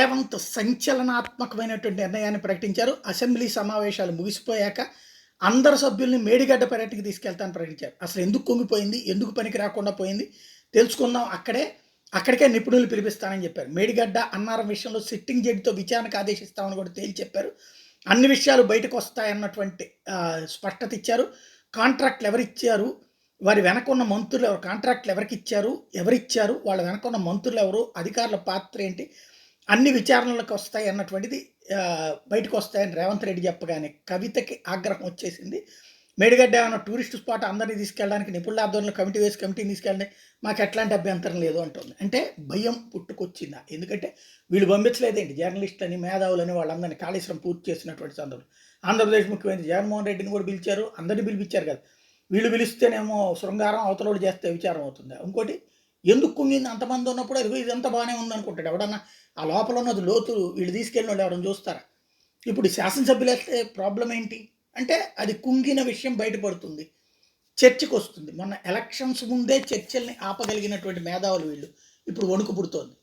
రేవంత్ సంచలనాత్మకమైనటువంటి నిర్ణయాన్ని ప్రకటించారు. అసెంబ్లీ సమావేశాలు ముగిసిపోయాక అందరు సభ్యుల్ని మేడిగడ్డ పర్యటనకి తీసుకెళ్తానని ప్రకటించారు. అసలు ఎందుకు కుంగిపోయింది? ఎందుకు పనికి రాకుండా పోయింది? తెలుసుకుందాం అక్కడికే నిపుణులు పిలిపిస్తానని చెప్పారు. మేడిగడ్డ అన్నారం విషయంలో సిట్టింగ్ జడ్జితో విచారణకు ఆదేశిస్తామని కూడా తేల్చి చెప్పారు. అన్ని విషయాలు బయటకు వస్తాయన్నటువంటి స్పష్టత ఇచ్చారు. కాంట్రాక్ట్లు ఎవరిచ్చారు? వారి వెనకున్న మంత్రులు ఎవరు? కాంట్రాక్ట్లు ఎవరిచ్చారు? వాళ్ళ వెనకున్న మంత్రులు ఎవరు? అధికారుల పాత్ర ఏంటి? అన్ని విచారణలకు వస్తాయి అన్నటువంటిది బయటకు వస్తాయని రేవంత్ రెడ్డి చెప్పగానే కవితకి ఆగ్రహం వచ్చేసింది. మేడిగడ్డ ఏమైనా టూరిస్ట్ స్పాట్ అందరినీ తీసుకెళ్ళడానికి నిపుణుల ఆధ్వర్యంలో కమిటీని తీసుకెళ్ళండి, మాకు ఎట్లాంటి అభ్యంతరం లేదు అంటుంది. అంటే భయం పుట్టుకొచ్చిందా? ఎందుకంటే వీళ్ళు పంపించలేదేంటి జర్నలిస్టులని, మేధావులని, వాళ్ళందరినీ కాళేశ్వరం పూర్తి చేసినటువంటి సందర్భం. ఆంధ్రప్రదేశ్ ముఖ్యమంత్రి జగన్మోహన్ రెడ్డిని కూడా పిలిచారు, అందరినీ పిలిపించారు కదా. వీళ్ళు పిలిస్తేనేమో శృంగారం, అవతలోడు చేస్తే విచారం అవుతుంది. ఇంకోటి ఎందుకు కుంగింది అంతమంది ఉన్నప్పుడు? అది ఇదంతా బాగానే ఉందనుకుంటాడు ఎవడన్నా. ఆ లోపల ఉన్నది లోతు వీళ్ళు తీసుకెళ్ళిన వాళ్ళు ఎవరైనా చూస్తారా? ఇప్పుడు శాసనసభ్యులు అయితే ప్రాబ్లం ఏంటి అంటే అది కుంగిన విషయం బయటపడుతుంది, చర్చకు వస్తుంది. మొన్న ఎలక్షన్స్ ముందే చర్చల్ని ఆపగలిగినటువంటి మేధావులు వీళ్ళు. ఇప్పుడు వణుకు పుడుతోంది.